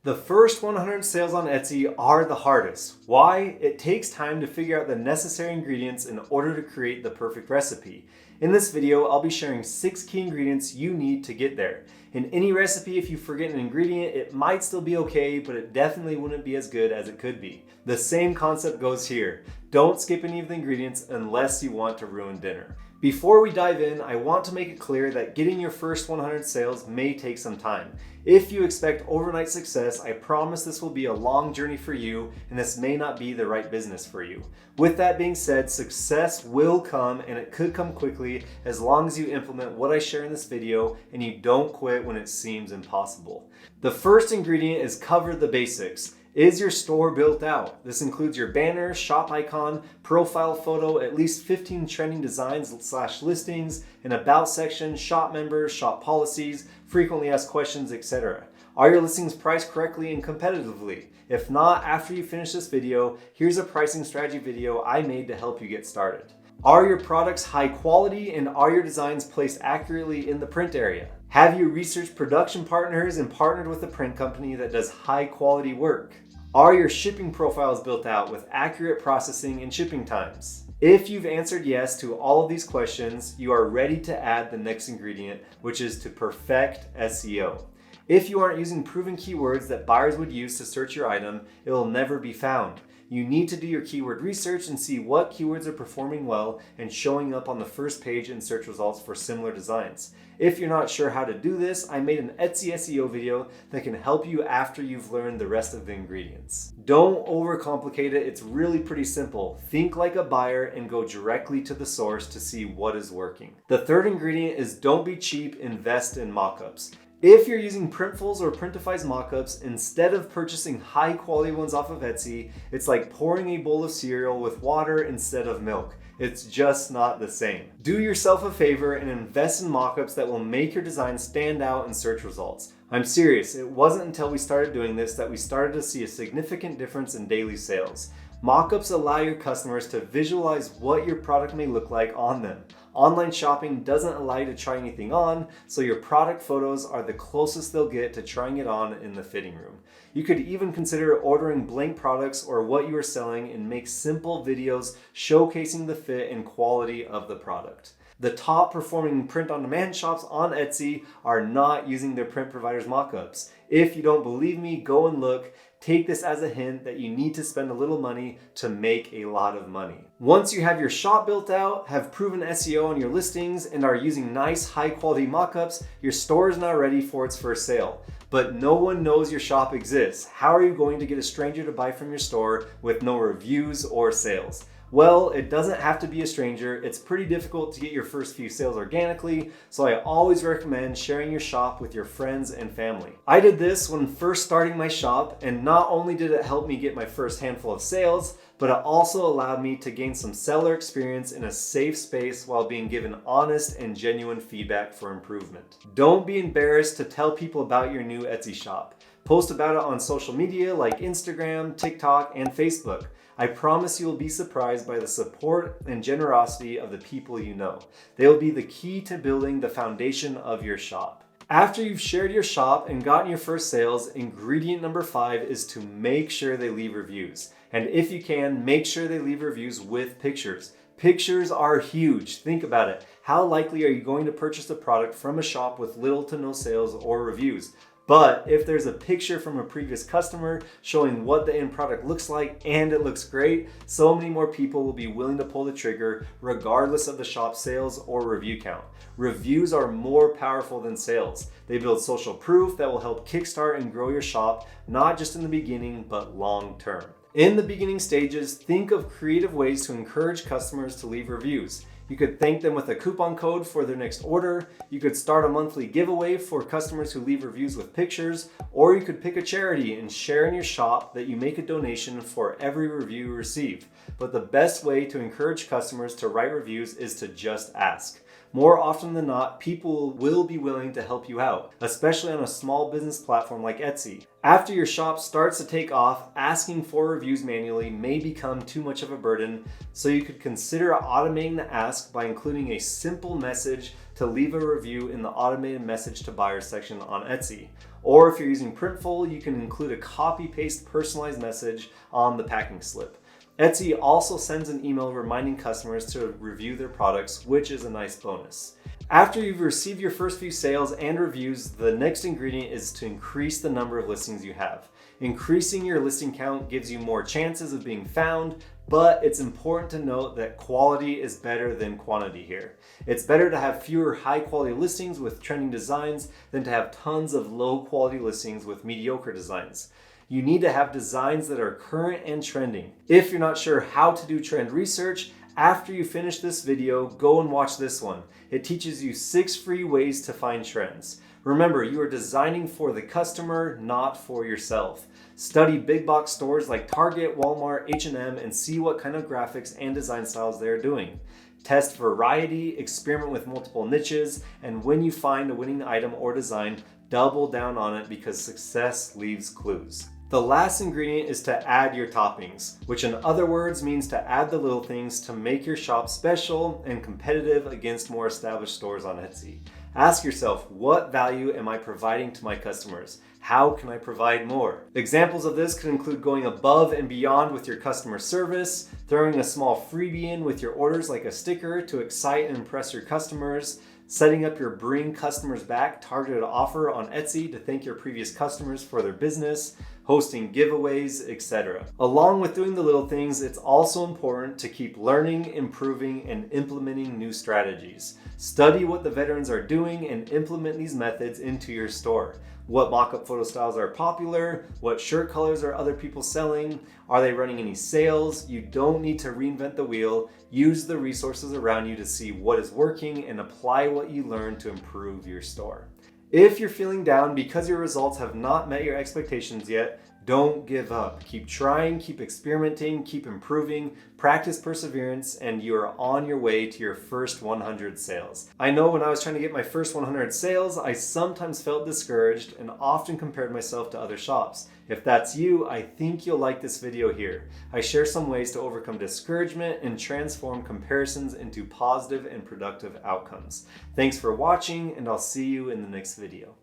The first 100 sales on Etsy are the hardest. Why? It takes time to figure out the necessary ingredients in order to create the perfect recipe. In this video, I'll be sharing 6 key ingredients you need to get there. In any recipe, if you forget an ingredient, it might still be okay, but it definitely wouldn't be as good as it could be. The same concept goes here. Don't skip any of the ingredients unless you want to ruin dinner. Before we dive in, I want to make it clear that getting your first 100 sales may take some time. If you expect overnight success, I promise this will be a long journey for you, and this may not be the right business for you. With that being said, success will come, and it could come quickly as long as you implement what I share in this video and you don't quit when it seems impossible. The first ingredient is cover the basics. Is your store built out? This includes your banner, shop icon, profile photo, at least 15 trending designs/listings, an about section, shop members, shop policies, frequently asked questions, etc. Are your listings priced correctly and competitively? If not, after you finish this video, here's a pricing strategy video I made to help you get started. Are your products high quality and are your designs placed accurately in the print area? Have you researched production partners and partnered with a print company that does high quality work? Are your shipping profiles built out with accurate processing and shipping times? If you've answered yes to all of these questions, you are ready to add the next ingredient, which is to perfect SEO. If you aren't using proven keywords that buyers would use to search your item, it will never be found. You need to do your keyword research and see what keywords are performing well and showing up on the first page in search results for similar designs. If you're not sure how to do this, I made an Etsy SEO video that can help you after you've learned the rest of the ingredients. Don't overcomplicate it, it's really pretty simple. Think like a buyer and go directly to the source to see what is working. The third ingredient is don't be cheap, invest in mockups. If you're using Printful's or Printify's mockups, instead of purchasing high quality ones off of Etsy, it's like pouring a bowl of cereal with water instead of milk. It's just not the same. Do yourself a favor and invest in mockups that will make your design stand out in search results. I'm serious, it wasn't until we started doing this that we started to see a significant difference in daily sales. Mockups allow your customers to visualize what your product may look like on them. Online shopping doesn't allow you to try anything on, so your product photos are the closest they'll get to trying it on in the fitting room. You could even consider ordering blank products or what you are selling and make simple videos showcasing the fit and quality of the product. The top performing print-on-demand shops on Etsy are not using their print providers' mockups. If you don't believe me, go and look. Take this as a hint that you need to spend a little money to make a lot of money. Once you have your shop built out, have proven SEO on your listings, and are using nice high-quality mockups, your store is now ready for its first sale. But no one knows your shop exists. How are you going to get a stranger to buy from your store with no reviews or sales? Well, it doesn't have to be a stranger. It's pretty difficult to get your first few sales organically, so I always recommend sharing your shop with your friends and family. I did this when first starting my shop, and not only did it help me get my first handful of sales, but it also allowed me to gain some seller experience in a safe space while being given honest and genuine feedback for improvement. Don't be embarrassed to tell people about your new Etsy shop. Post about it on social media like Instagram, TikTok, and Facebook. I promise you will be surprised by the support and generosity of the people you know. They will be the key to building the foundation of your shop. After you've shared your shop and gotten your first sales, ingredient number 5 is to make sure they leave reviews. And if you can, make sure they leave reviews with pictures. Pictures are huge. Think about it. How likely are you going to purchase a product from a shop with little to no sales or reviews? But if there's a picture from a previous customer showing what the end product looks like and it looks great, so many more people will be willing to pull the trigger regardless of the shop's sales or review count. Reviews are more powerful than sales. They build social proof that will help kickstart and grow your shop, not just in the beginning, but long term. In the beginning stages, think of creative ways to encourage customers to leave reviews. You could thank them with a coupon code for their next order. You could start a monthly giveaway for customers who leave reviews with pictures, or you could pick a charity and share in your shop that you make a donation for every review you receive. But the best way to encourage customers to write reviews is to just ask. More often than not, people will be willing to help you out, especially on a small business platform like Etsy. After your shop starts to take off, asking for reviews manually may become too much of a burden, so you could consider automating the ask by including a simple message to leave a review in the automated message to buyers section on Etsy. Or if you're using Printful, you can include a copy-paste personalized message on the packing slip. Etsy also sends an email reminding customers to review their products, which is a nice bonus. After you've received your first few sales and reviews, the next ingredient is to increase the number of listings you have. Increasing your listing count gives you more chances of being found, but it's important to note that quality is better than quantity here. It's better to have fewer high quality listings with trending designs than to have tons of low quality listings with mediocre designs. You need to have designs that are current and trending. If you're not sure how to do trend research, after you finish this video, go and watch this one. It teaches you 6 free ways to find trends. Remember, you are designing for the customer, not for yourself. Study big box stores like Target, Walmart, H&M, and see what kind of graphics and design styles they are doing. Test variety, experiment with multiple niches, and when you find a winning item or design, double down on it because success leaves clues. The last ingredient is to add your toppings, which in other words means to add the little things to make your shop special and competitive against more established stores on Etsy. Ask yourself, what value am I providing to my customers? How can I provide more? Examples of this could include going above and beyond with your customer service, throwing a small freebie in with your orders like a sticker to excite and impress your customers, setting up your Bring Customers Back targeted offer on Etsy to thank your previous customers for their business, hosting giveaways, etc. Along with doing the little things, it's also important to keep learning, improving, and implementing new strategies. Study what the veterans are doing and implement these methods into your store. What mock-up photo styles are popular? What shirt colors are other people selling? Are they running any sales? You don't need to reinvent the wheel. Use the resources around you to see what is working and apply what you learn to improve your store. If you're feeling down because your results have not met your expectations yet, don't give up. Keep trying, keep experimenting, keep improving, practice perseverance, and you are on your way to your first 100 sales. I know when I was trying to get my first 100 sales, I sometimes felt discouraged and often compared myself to other shops. If that's you, I think you'll like this video here. I share some ways to overcome discouragement and transform comparisons into positive and productive outcomes. Thanks for watching, and I'll see you in the next video.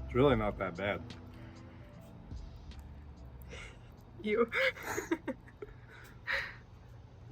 It's really not that bad. You.